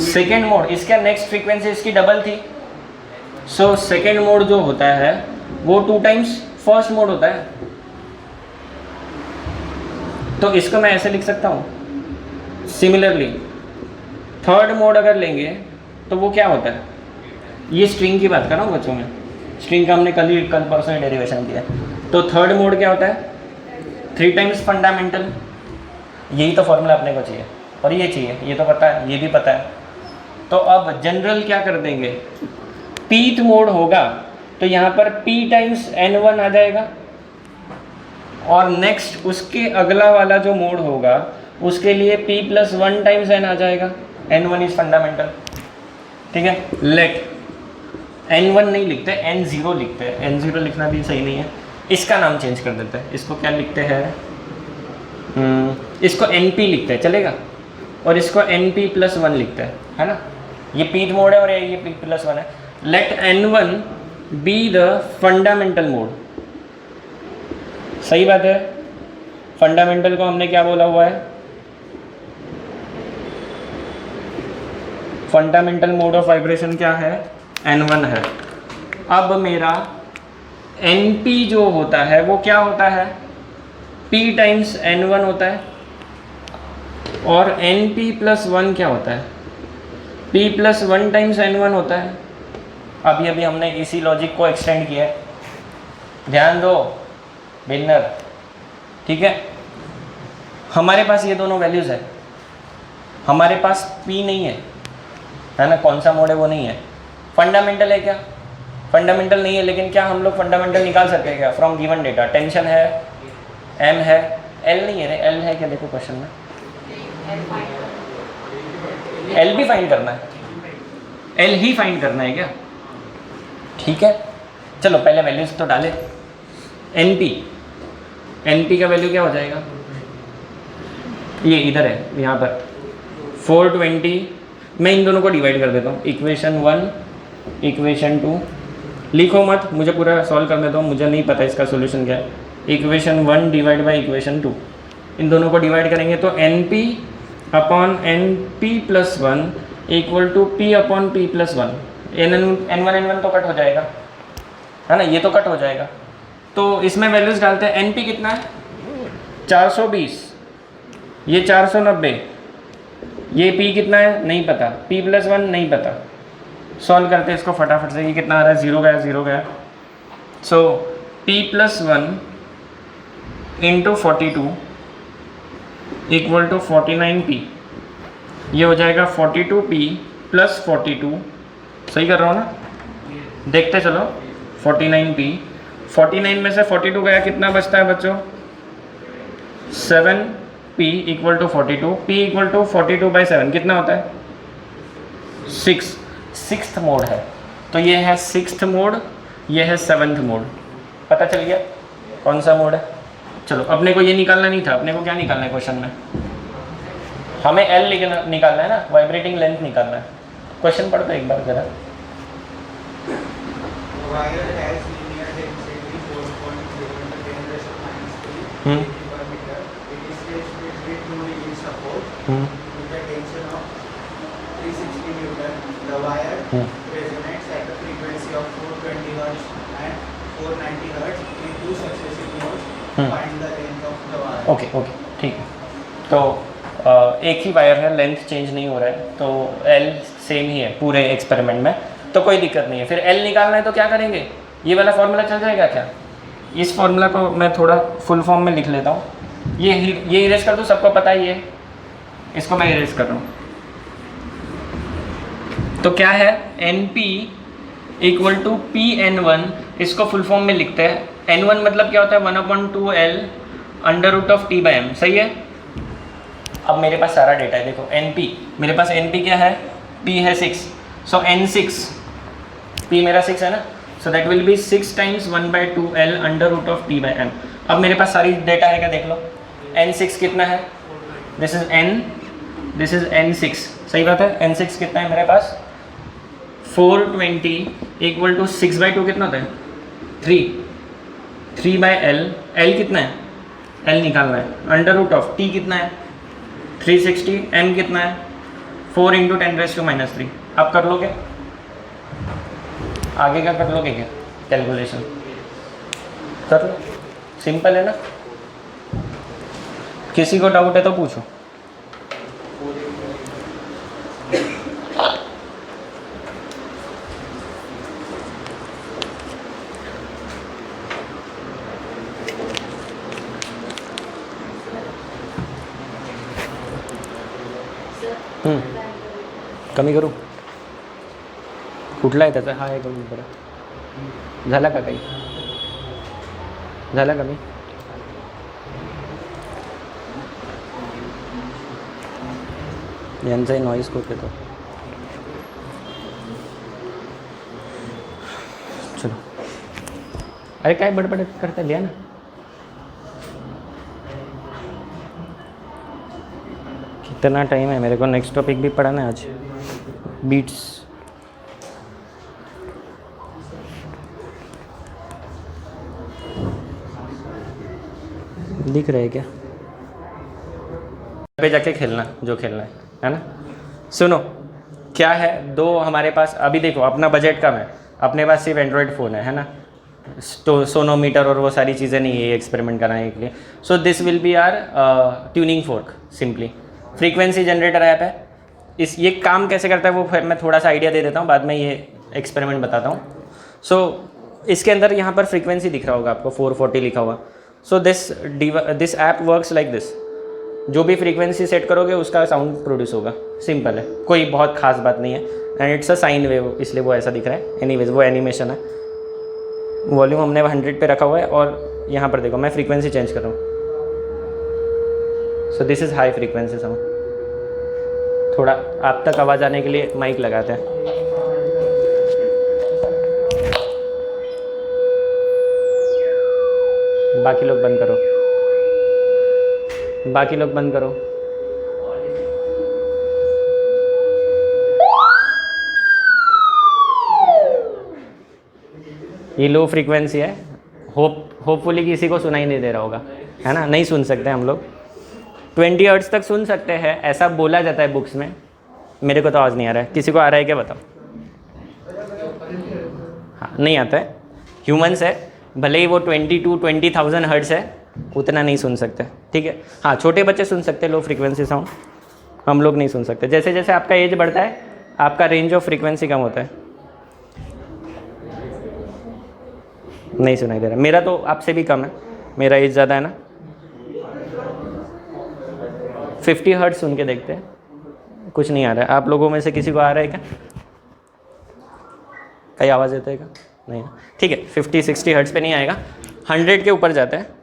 सेकेंड मोड इसका नेक्स्ट फ्रीक्वेंसी इसकी डबल थी, सो सेकेंड मोड जो होता है वो 2 टाइम्स फर्स्ट मोड होता है। तो इसको मैं ऐसे लिख सकता हूँ। सिमिलरली थर्ड मोड अगर लेंगे तो वो क्या होता है, ये स्ट्रिंग की बात कर रहा हूँ बच्चों में, स्ट्रिंग का हमने कल परसों ही डेरिवेशन किया। तो थर्ड मोड क्या होता है 3 टाइम्स फंडामेंटल, यही तो फॉर्मूला अपने को चाहिए, और ये चाहिए, ये तो पता है, ये भी पता है। तो अब जनरल क्या कर देंगे, पीथ मोड होगा तो यहाँ पर P टाइम्स N1 आ जाएगा, और नेक्स्ट उसके अगला वाला जो मोड होगा उसके लिए P+1 टाइम्स N आ जाएगा। N1 is fundamental. ठीक है, लेट N1 नहीं लिखते, N0 लिखते हैं। N0 लिखना भी सही नहीं है, इसका नाम चेंज कर देते हैं। इसको क्या लिखते हैं, इसको NP लिखते हैं, चलेगा, और इसको NP+1 लिखते हैं, है ना। ये पीथ मोड है और ये P+1 है। Let N1 be the fundamental mode. सही बात है, फंडामेंटल को हमने क्या बोला हुआ है, फंडामेंटल मोड ऑफ वाइब्रेशन क्या है, N1 है। अब मेरा NP जो होता है वो क्या होता है, P टाइम्स N1 होता है, और NP+1 क्या होता है, P+1 टाइम्स N1 होता है। अभी हमने इसी लॉजिक को एक्सटेंड किया है, ध्यान दो बिगनर। ठीक है, हमारे पास ये दोनों वैल्यूज़ है, हमारे पास P नहीं है ना, कौन सा मोड है वो नहीं है। फंडामेंटल है क्या, फंडामेंटल नहीं है, लेकिन क्या हम लोग फंडामेंटल निकाल सकते हैं क्या फ्रॉम गिवन डेटा। टेंशन है, M है, L नहीं है, L है क्या, देखो क्वेश्चन में L भी फाइंड करना है, L ही फाइंड करना है क्या। ठीक है, चलो पहले वैल्यूज तो डाले। NP का वैल्यू क्या हो जाएगा, ये इधर है, यहाँ पर 420। मैं इन दोनों को डिवाइड कर देता हूँ, इक्वेशन 1 इक्वेशन 2, लिखो मत, मुझे पूरा सॉल्व करने दो, मुझे नहीं पता इसका सोल्यूशन क्या है। इक्वेशन 1 डिवाइड बाई इक्वेशन 2, इन दोनों को डिवाइड करेंगे तो NP upon NP+1 equal to P upon P+1। N1 N1 तो कट हो जाएगा, है ना, ये तो कट हो जाएगा। तो इसमें वैल्यूज़ डालते हैं। NP कितना है 420, ये 490, ये P कितना है नहीं पता, P+1 नहीं पता। सॉल्व करते हैं इसको फटाफट से, ये कितना आ रहा है, 0 गया 0 गया। सो P+1 into 42 equal to 49P, ये हो जाएगा 42P + 42 सही कर रहा हूँ ना? देखते चलो। 49p, 49 में से 42 गया, कितना बचता है बच्चों? 7p equal to 42, p equal to 42/7 कितना होता है? 6। सिक्स्थ मोड है, तो ये है सिक्स्थ मोड, ये है सेवन्थ मोड। पता चल गया कौन सा मोड है? चलो, अपने को ये निकालना नहीं था, अपने को क्या निकालना है क्वेश्चन में? हमें L निकालना है ना, वाइब्रेटिंग लेंथ निकालना है। क्वेश्चन पढ़ दो एक बार जरा। ओके ओके, ठीक है। तो एक ही वायर है, लेंथ चेंज नहीं हो रहा है, तो L सेम ही है पूरे एक्सपेरिमेंट में, तो कोई दिक्कत नहीं है। फिर L निकालना है तो क्या करेंगे? ये वाला फॉर्मूला चल जाएगा क्या? इस फॉर्मूला को मैं थोड़ा फुल फॉर्म में लिख लेता हूँ। ये इरेज कर दूँ, सबको पता ही है, इसको मैं इरेज कर रहा हूँ। तो क्या है? NP इक्वल टू PN1, इसको फुल फॉर्म में लिखते हैं। N1 मतलब क्या होता है? 1/2L under root of T/m, सही है। अब मेरे पास सारा डेटा है, देखो NP, मेरे पास NP क्या है? P है 6, सो N6, P मेरा 6 है ना, so that will be 6 times 1/2L under root of T/m। अब मेरे पास सारी डेटा है क्या? देख लो। N6 कितना है? This is N, this is N6, सही बात है। N6 कितना है मेरे पास? 420 इक्वल टू 6/2 कितना होता है? 3/L। L कितना है? L निकालना है। अंडर रूट ऑफ T कितना है? 360। M कितना है? 4 × 10⁻³ आप कर लोगे? आगे का कर लोगे क्या कैलकुलेशन? कर लो, सिंपल है ना। किसी को डाउट है तो पूछो। कमी करू कुठला आहे त्याचा? हा आहे कमी बरं झाला का? काही झाला कमी? यांचाही नॉईज खूप येतो। चलो, अरे काय बडबड करता, लिया ना। कितना टाइम है मेरे को? नेक्स्ट टॉपिक भी पढ़ाना है आज, बीट्स। दिख रहा है क्या? पे जाके खेलना जो खेलना है ना। सुनो, क्या है, दो हमारे पास अभी देखो, अपना बजट कम है, अपने पास सिर्फ एंड्रॉयड फ़ोन है ना, तो सोनोमीटर और वो सारी चीज़ें नहीं है एक्सपेरिमेंट कराने के लिए। So this will be our tuning fork, simply frequency generator app है। इस ये काम कैसे करता है वो फिर मैं थोड़ा सा आइडिया दे देता हूँ, बाद में ये एक्सपेरिमेंट बताता हूँ। सो इसके अंदर यहाँ पर फ्रीक्वेंसी दिख रहा होगा आपको, 440 लिखा हुआ। So this app works like this. जो भी फ्रीक्वेंसी सेट करोगे उसका साउंड प्रोड्यूस होगा, सिंपल है, कोई बहुत खास बात नहीं है। And it's a sine wave, इसलिए वो ऐसा दिख रहा है। एनीवेज वो एनिमेशन है। वॉल्यूम हमने 100 पे रखा हुआ है, और यहाँ पर देखो मैं फ्रीक्वेंसी चेंज कर रहा हूँ। So this is high frequency sound. थोड़ा आप तक आवाज़ आने के लिए माइक लगाते हैं। बाकी लोग बंद करो, बाकी लोग बंद करो। ये लो फ्रीक्वेंसी है, होपफुली किसी को सुनाई नहीं दे रहा होगा, है ना। नहीं सुन सकते हम लोग, 20 हर्ट्ज तक सुन सकते हैं, ऐसा बोला जाता है बुक्स में। मेरे को तो आवाज़ नहीं आ रहा है, किसी को आ रहा है क्या बताओ? हाँ, नहीं आता है। ह्यूमंस है, भले ही वो 20,000 हर्ट्ज है, उतना नहीं सुन सकते, ठीक है। हाँ, छोटे बच्चे सुन सकते हैं लो फ्रीक्वेंसी साउंड, हम लोग नहीं सुन सकते। जैसे जैसे आपका एज बढ़ता है आपका रेंज ऑफ फ्रीक्वेंसी कम होता है। नहीं सुनाई दे रहा, मेरा तो आपसे भी कम है, मेरा एज ज़्यादा है ना। 50 हर्ट्ज सुन के देखते हैं, कुछ नहीं आ रहा है। आप लोगों में से किसी को आ रहा है क्या? कहीं आवाज़ देता है क्या? नहीं ना, ठीक है। 50-60 हर्ट्ज़ पे नहीं आएगा, 100 के ऊपर जाता है।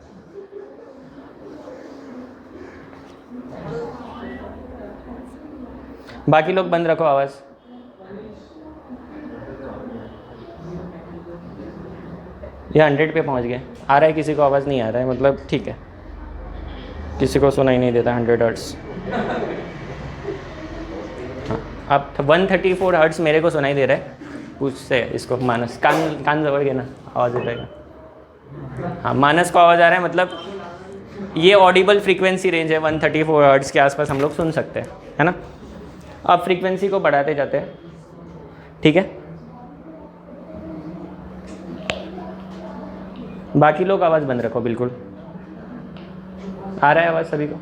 बाकी लोग बंद रखो आवाज़। ये 100 पे पहुंच गए। आ रहा है किसी को आवाज़? नहीं आ रहा है, मतलब ठीक है, किसी को सुनाई नहीं देता 100 हर्ट्ज़। हाँ, अब 134 हर्ट्ज़ मेरे को सुनाई दे रहा है। उससे इसको मानस कान जवळ घे ना, आवाज़ येत आहे का? हाँ, मानस को आवाज़ आ रहा है, मतलब ये ऑडिबल फ्रीक्वेंसी रेंज है। 134 हर्ट्ज़ के आसपास हम लोग सुन सकते हैं, है ना। अब फ्रीक्वेंसी को बढ़ाते जाते हैं, ठीक है। बाकी लोग आवाज़ बंद रखो बिल्कुल। आ रहा है आवाज़ सभी को?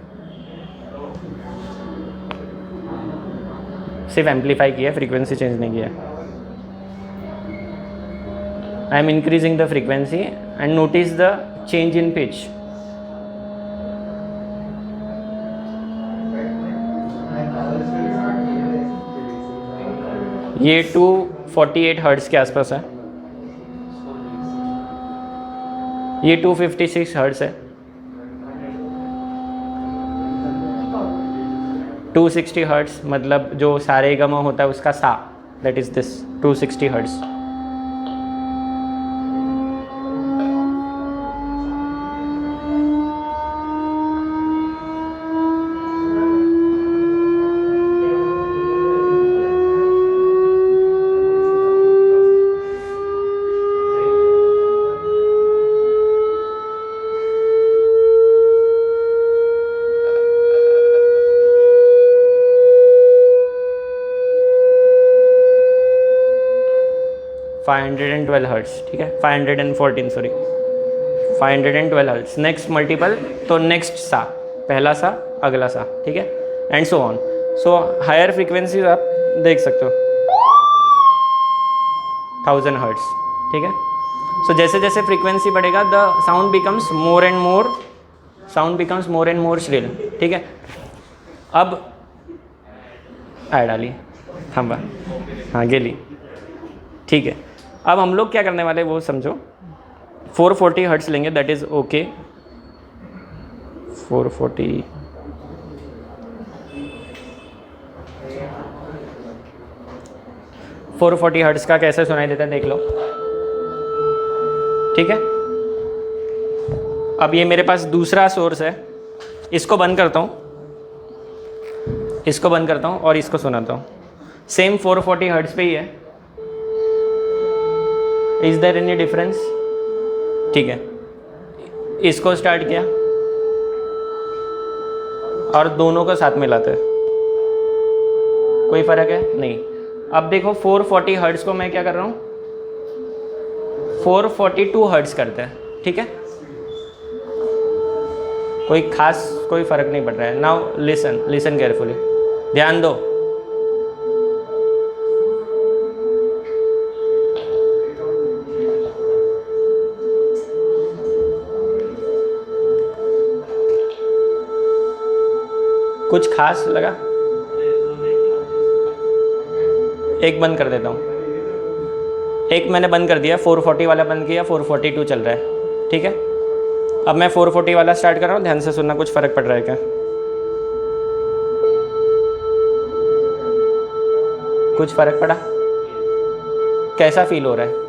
सिर्फ एम्पलीफाई किया है, फ्रीक्वेंसी चेंज नहीं किया है। I am increasing the frequency and notice the change in pitch. ये 248 हर्ट्ज़ के आसपास है, ये 256 हर्ट्ज़ है, 260 हर्ट्ज़, मतलब जो सारे गमा होता है उसका सा, that is this 260 hertz. Hertz, ठीक है, 514, सॉरी 512 हर्ट्ज़। नेक्स्ट मल्टीपल, तो नेक्स्ट सा, पहला सा, अगला सा, ठीक है, and so on. So higher frequencies आप देख सकते हो 1000 हर्ट्ज़, ठीक है। सो जैसे जैसे फ्रीक्वेंसी बढ़ेगा the sound becomes more and more shrill, ठीक है। अब आय डाली, थांबा, हाँ गेली, ठीक है। अब हम लोग क्या करने वाले वो समझो। 440 हर्ट्ज़ लेंगे, दैट इज़ ओके। 440, हर्ट्ज़ का कैसे सुनाई देता है देख लो, ठीक है। अब ये मेरे पास दूसरा सोर्स है, इसको बंद करता हूँ, इसको बंद करता हूँ और इसको सुनाता हूँ। सेम 440 हर्ट्ज़ पे ही है। Is there any difference? ठीक है, इसको स्टार्ट किया और दोनों को साथ में लाते हैं, कोई फ़र्क है? नहीं। अब देखो 440 हर्ट्ज़ को मैं क्या कर रहा हूँ, 442 हर्ट्ज़ करते हैं, ठीक है। कोई फ़र्क नहीं पड़ रहा है। नाउ लिसन केयरफुली, ध्यान दो। कुछ खास लगा? एक बंद कर देता हूँ, एक मैंने बंद कर दिया, 440 वाला बंद किया, 442 चल रहा है, ठीक है। अब मैं 440 वाला स्टार्ट कर रहा हूँ, ध्यान से सुनना, कुछ फ़र्क पड़ रहा है क्या? कुछ फ़र्क पड़ा? कैसा फील हो रहा है?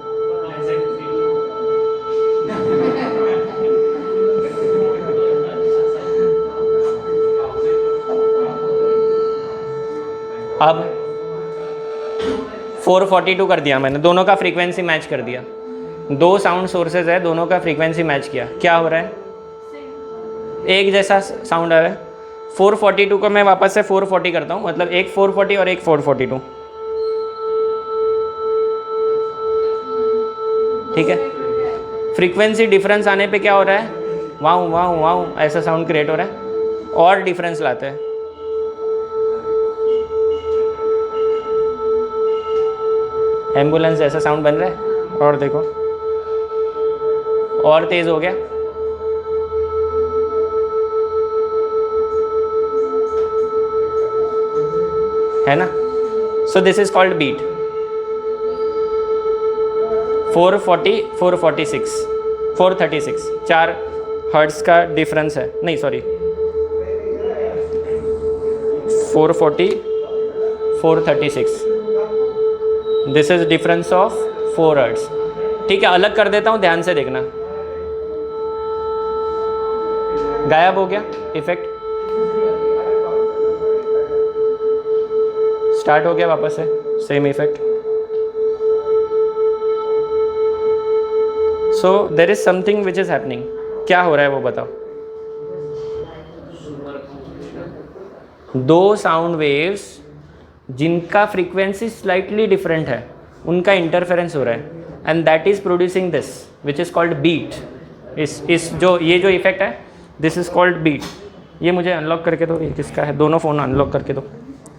अब 442 कर दिया मैंने, दोनों का फ्रीक्वेंसी मैच कर दिया। दो साउंड सोर्सेज है, दोनों का फ्रीक्वेंसी मैच किया, क्या हो रहा है? एक जैसा साउंड आ रहा है। 442 को मैं वापस से 440 करता हूँ, मतलब एक 440 और एक 442, ठीक है। फ्रीक्वेंसी डिफरेंस आने पे क्या हो रहा है? वाऊ वाऊ वाऊ ऐसा साउंड क्रिएट हो रहा है, और डिफरेंस लाते हैं। एम्बुलेंस जैसा साउंड बन रहा है, और देखो और तेज हो गया, है ना। So this is called beat. 440, 446, 436, 4 hertz का डिफरेंस है, नहीं sorry 440, 436, this is difference of 4 hertz. ठीक है, अलग कर देता हूँ, ध्यान से देखना। गायब हो गया इफेक्ट, स्टार्ट हो गया वापस से same effect. So there is something which is happening, क्या हो रहा है वो बताओ। दो साउंड वेव्स जिनका फ्रीक्वेंसी स्लाइटली डिफरेंट है, उनका इंटरफेरेंस हो रहा है, and that is producing this which is called beat. इस जो ये जो इफेक्ट है, दिस इज कॉल्ड बीट। ये मुझे अनलॉक करके दो, ये किसका है, दोनों फ़ोन अनलॉक करके दो,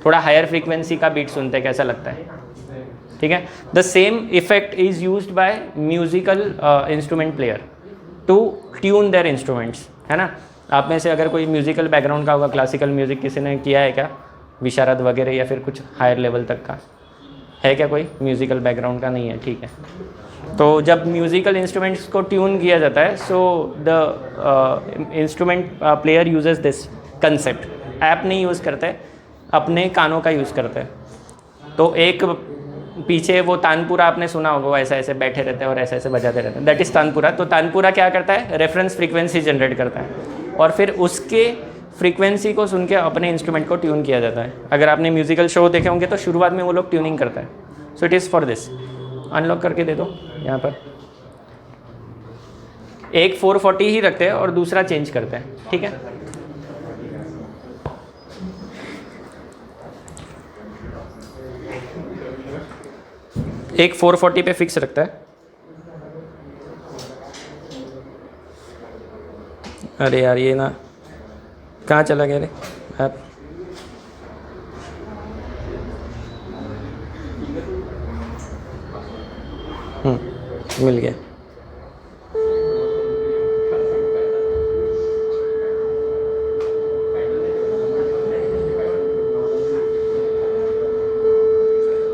थोड़ा हायर फ्रीक्वेंसी का बीट सुनते हैं कैसा लगता है। ठीक है, the same effect is used by musical instrument player to tune their instruments, है ना। आप में से अगर कोई म्यूजिकल बैकग्राउंड का होगा, क्लासिकल म्यूजिक किसी ने किया है क्या, विशारद वगैरह, या फिर कुछ हायर लेवल तक का है क्या, कोई म्यूजिकल बैकग्राउंड का नहीं है, ठीक है। तो जब म्यूजिकल इंस्ट्रूमेंट्स को ट्यून किया जाता है, so the instrument player uses this concept, app नहीं यूज़ करते, अपने कानों का यूज़ करते हैं। तो एक पीछे वो तानपुरा आपने सुना होगा, वो ऐसे ऐसे बैठे रहते हैं और ऐसे ऐसे बजाते रहते हैं, दैट इज़ तानपुरा। तो तानपुरा क्या करता है, रेफरेंस फ्रीक्वेंसी जनरेट करता है, और फिर उसके फ्रीक्वेंसी को सुन के अपने इंस्ट्रूमेंट को ट्यून किया जाता है। अगर आपने म्यूजिकल शो देखे होंगे तो शुरुआत में वो लोग ट्यूनिंग करता है। So it is for this. Unlock करके दे दो यहाँ पर, एक 440 ही रखते हैं और दूसरा चेंज करते हैं, ठीक है। एक 440 पे फिक्स रखता है। अरे यार ये ना कहाँ चला गया रे ऐप। मिल गया।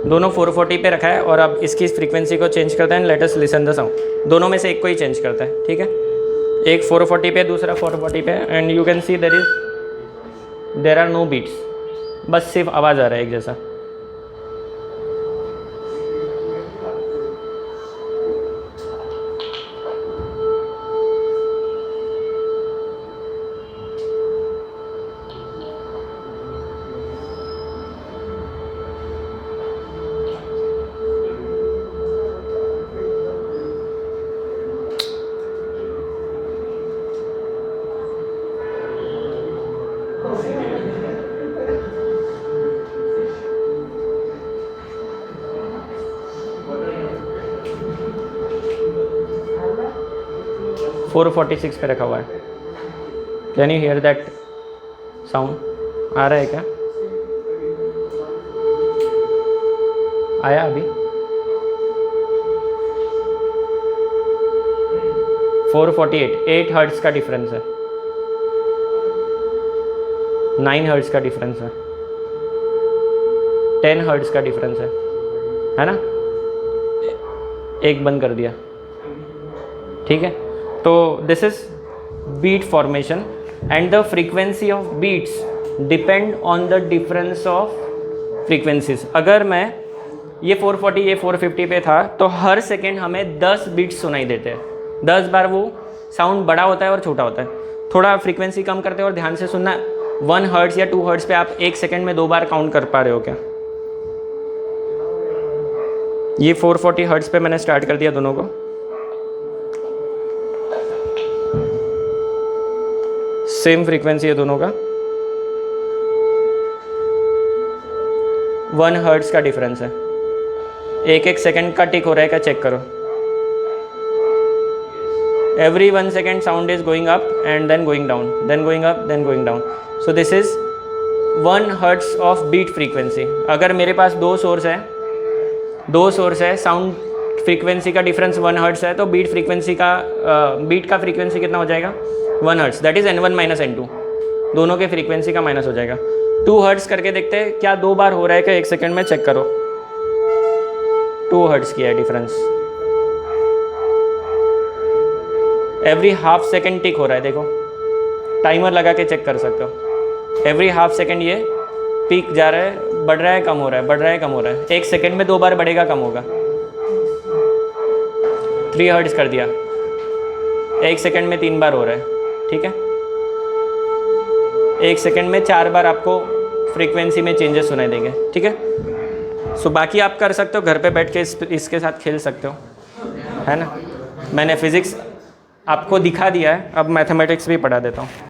दोनों 440 पे रखा है और अब इसकी फ्रीक्वेंसी को चेंज करते हैं। Let us listen the sound. दोनों में से एक को ही चेंज करता है, ठीक है। एक 440 पे, दूसरा 440 पे, and you can see there are no beats, बस सिर्फ आवाज़ आ रहा है एक जैसा। फोर 46 पे रखा हुआ है। Can you hear that sound? आ रहा है क्या? आया अभी? 448, 8 हर्ट्ज का डिफरेंस है, 9 हर्ट्ज का डिफरेंस है, 10 हर्ट्ज का डिफरेंस है ना। एक बंद कर दिया, ठीक है। तो this is beat formation and the frequency of beats depend on the difference of frequencies. अगर मैं ये 440 ये 450 पे था तो हर सेकेंड हमें 10 बीट्स सुनाई देते हैं। 10 बार वो साउंड बड़ा होता है और छोटा होता है। थोड़ा फ्रीक्वेंसी कम करते हैं और ध्यान से सुनना, 1 हर्ट्ज या 2 हर्ट्ज पे आप एक सेकेंड में 2 बार काउंट कर पा रहे हो क्या? ये 440 हर्ट्ज पे मैंने स्टार्ट कर दिया दोनों को। सेम फ्रीक्वेंसी है दोनों का, 1 हर्ट्ज का डिफरेंस है। एक एक सेकेंड का टिक हो रहा है क्या, चेक करो। Every 1 second sound is going up and then going down, then going up, then going down. So this is 1 hertz of beat frequency. अगर मेरे पास दो सोर्स है, साउंड फ्रीक्वेंसी का डिफरेंस 1 हर्ट्ज है, तो बीट का फ्रीक्वेंसी कितना हो जाएगा? 1 hertz, that is N1 minus N2, दोनों के फ्रीक्वेंसी का माइनस हो जाएगा। 2 हर्ट्ज करके देखते हैं क्या 2 बार हो रहा है क्या एक सेकेंड में, चेक करो। 2 हर्ट्ज किया है डिफरेंस, एवरी हाफ सेकेंड टिक हो रहा है, देखो टाइमर लगा के चेक कर सकते हो। एवरी हाफ सेकेंड ये पीक जा रहा है, बढ़ रहा है, कम हो रहा है, बढ़ रहा है, कम हो रहा है। 1 सेकेंड में 2 बार बढ़ेगा, कम होगा। 3 हर्ट्ज कर दिया, 1 सेकेंड में 3 बार हो रहा है, ठीक है। 1 सेकेंड में 4 बार आपको फ्रीक्वेंसी में चेंजेस सुनाई देंगे, ठीक है। सो बाकी आप कर सकते हो, घर पे बैठ के इसके साथ खेल सकते हो, है ना। मैंने फिज़िक्स आपको दिखा दिया है, अब मैथमेटिक्स भी पढ़ा देता हूँ।